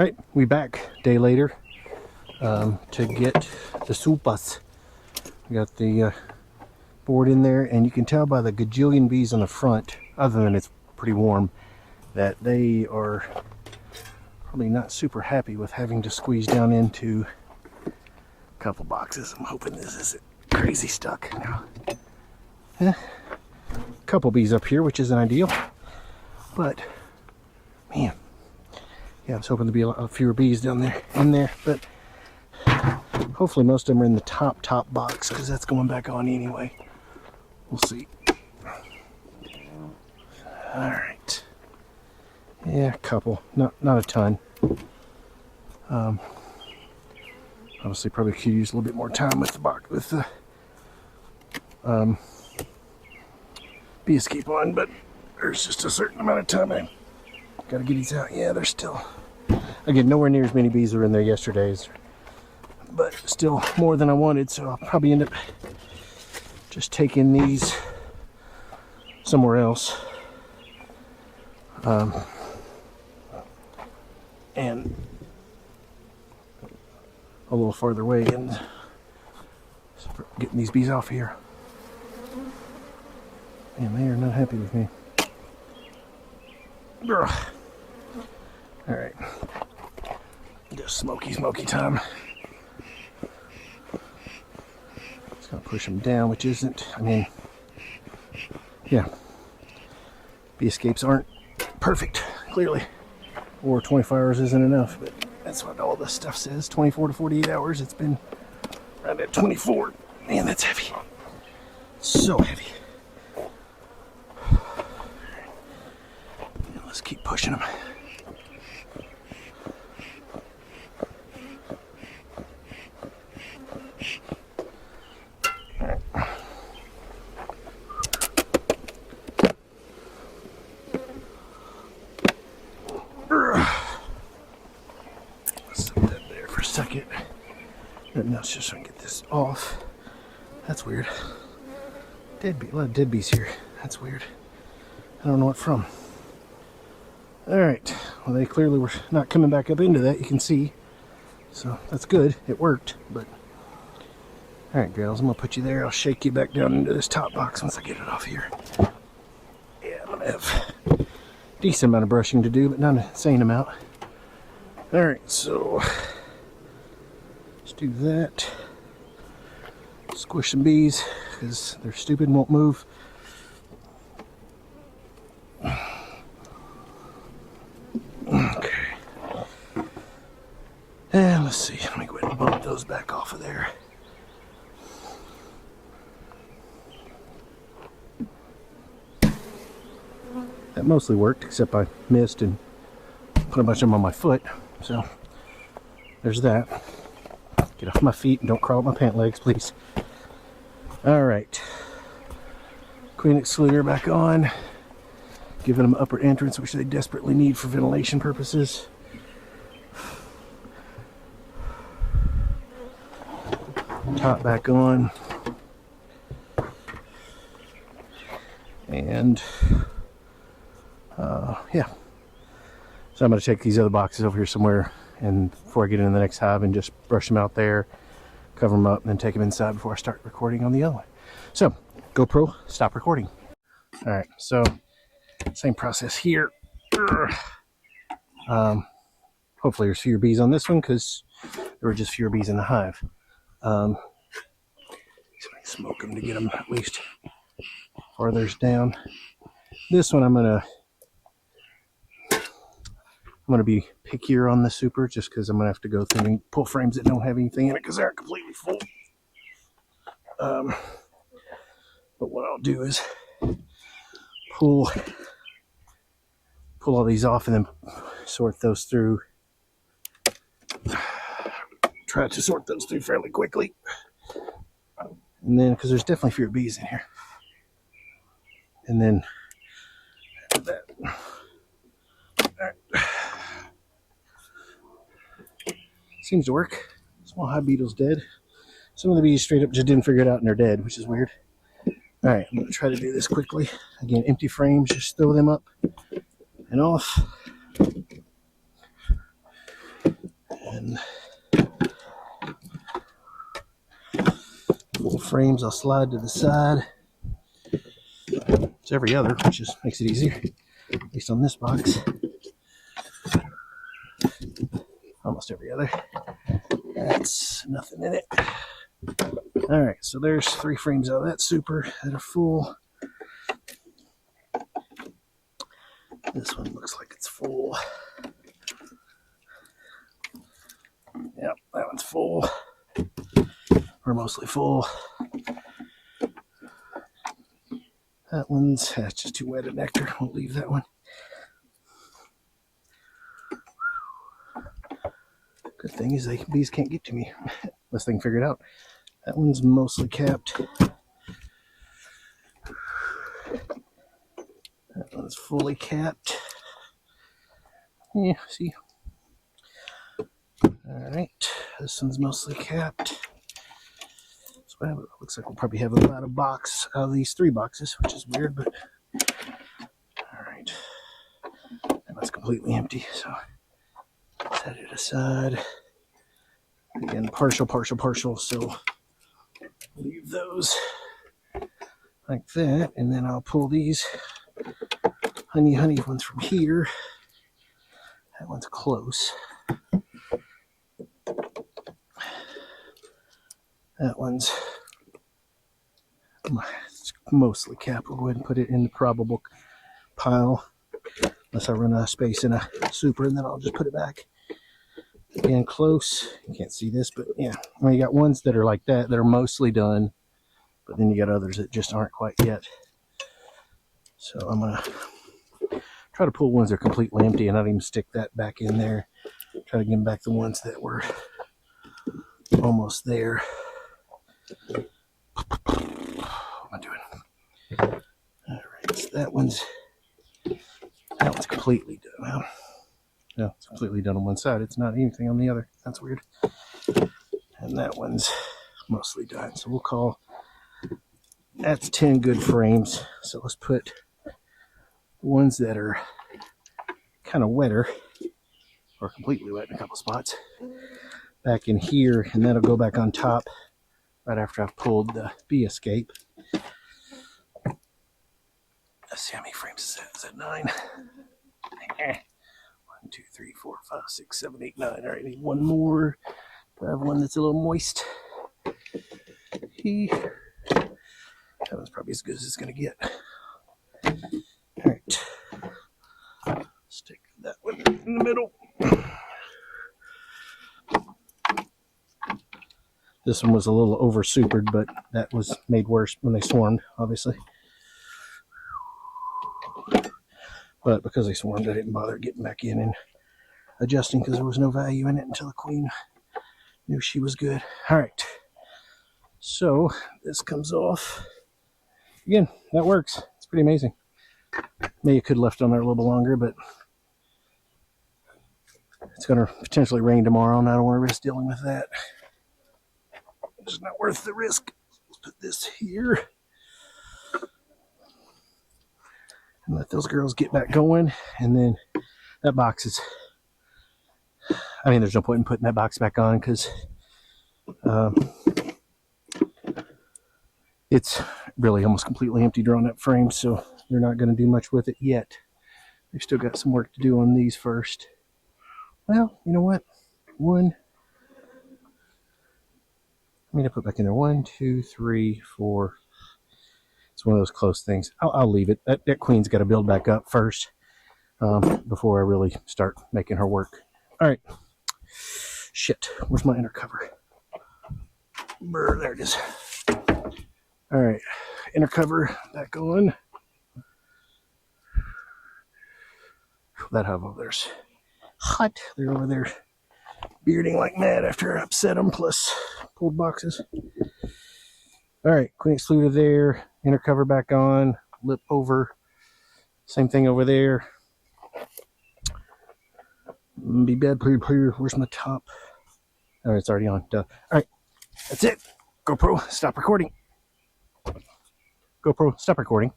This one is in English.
Right, we back day later to get the soupas. We got the board in there, and you can tell by the gajillion bees on the front, other than it's pretty warm, that they are probably not super happy with having to squeeze down into a couple boxes. I'm hoping this isn't crazy stuck now. A couple bees up here, which isn't ideal, but man, yeah, I was hoping to be a lot fewer bees down there in there, but hopefully most of them are in the top box, because that's going back on anyway. We'll see. All right. Yeah, a couple, not a ton. Obviously, probably could use a little bit more time with the box, with the bee escape on, but there's just a certain amount of time I gotta get these out. Yeah, they're still, again, nowhere near as many bees were in there yesterday's, but still more than I wanted, so I'll probably end up just taking these somewhere else. And a little farther away, and getting these bees off here. Man, they are not happy with me. Ugh. All right, just smoky time. Just gonna push them down, which isn't, I mean, yeah, bee escapes aren't perfect, clearly, or 24 hours isn't enough, but that's what all this stuff says. 24 to 48 hours. It's been right at 24. Man, that's heavy. So heavy. Now let's keep pushing them. Second, and now it's just trying to get this off. That's weird. Dead bee, a lot of dead bees here. That's weird. I don't know what from. All right. Well, they clearly were not coming back up into that. You can see. So that's good. It worked. But all right, girls, I'm gonna put you there. I'll shake you back down into this top box once I get it off here. Yeah, I'm gonna have a decent amount of brushing to do, but not an insane amount. All right, so. Do that. Squish some bees because they're stupid and won't move. Okay. And let's see. Let me go ahead and bump those back off of there. That mostly worked, except I missed and put a bunch of them on my foot. So there's that. Get off my feet and don't crawl up my pant legs, please. All right. Queen excluder back on. Giving them upper entrance, which they desperately need for ventilation purposes. Top back on. And, yeah. So I'm going to check these other boxes over here somewhere, and before I get into the next hive, and just brush them out there, cover them up, and then take them inside before I start recording on the other one. So, GoPro, stop recording. All right, so same process here. Hopefully there's fewer bees on this one, because there were just fewer bees in the hive. Smoke them to get them at least farther down. This one I'm gonna be pickier on the super, just because I'm gonna have to go through and pull frames that don't have anything in it because they're completely full. But what I'll do is pull all these off and then sort those through. Try to sort those through fairly quickly, and then because there's definitely fewer bees in here, and then after that. Seems to work. Small hive beetle's dead. Some of the bees straight up just didn't figure it out and they're dead, which is weird. All right, I'm going to try to do this quickly. Again, empty frames, just throw them up and off. And the frames I'll slide to the side. It's every other, which just makes it easier, at least on this box. Almost every other. That's nothing in it. All right, so there's 3 frames out of that super that are full. This one looks like it's full. Yep, that one's full. Or mostly full. That one's, that's just too wet a nectar. We'll leave that one. Good thing is bees can't get to me unless they can figure it out. That one's mostly capped. That one's fully capped. Yeah, see. Alright, this one's mostly capped. So it looks like we'll probably have about a box out of these 3 boxes, which is weird, but alright. And that's completely empty, so set it aside. Again, partial, so leave those like that, and then I'll pull these honey ones from here. That one's close. That one's mostly capped. We'll go ahead and put it in the probable pile, unless I run out of space in a super, and then I'll just put it back. Again, close. You can't see this, but yeah. Well, you got ones that are like that are mostly done, but then you got others that just aren't quite yet. So I'm gonna try to pull ones that are completely empty and not even stick that back in there. Try to get back the ones that were almost there. What am I doing? Alright, so that one's completely done. Well, no, it's completely done on one side. It's not anything on the other. That's weird. And that one's mostly done. So we'll call that's 10 good frames. So let's put ones that are kind of wetter or completely wet in a couple spots back in here, and that'll go back on top right after I've pulled the bee escape. Let's see how many frames is that? Is that 9? 1, 2, 3, 4, 5, 6, 7, 8, 9. All right, I need one more. Do I have one that's a little moist? That one's probably as good as it's going to get. All right. Stick that one in the middle. This one was a little over supered, but that was made worse when they swarmed, obviously. But because they swarmed, I didn't bother getting back in and adjusting because there was no value in it until the queen knew she was good. All right. So this comes off. Again, that works. It's pretty amazing. Maybe it could have left on there a little longer, but it's going to potentially rain tomorrow, and I don't want to risk dealing with that. It's not worth the risk. Let's put this here and let those girls get back going. And then that box is, I mean, there's no point in putting that box back on because it's really almost completely empty drawn up frame, so they're not going to do much with it yet. They've still got some work to do on these first. Well, you know what? I'm going to put back in there 1, 2, 3, 4. It's one of those close things. I'll leave it. That queen's got to build back up first before I really start making her work. All right. Shit. Where's my inner cover? Brr, there it is. All right. Inner cover back on. That hive over there's hot. They're over there bearding like mad after I upset them, plus pulled boxes. All right, queen excluder there, inner cover back on, lip over, same thing over there. Be bad, please. Where's my top? Oh, it's already on. Duh. All right, that's it. GoPro, stop recording. GoPro, stop recording.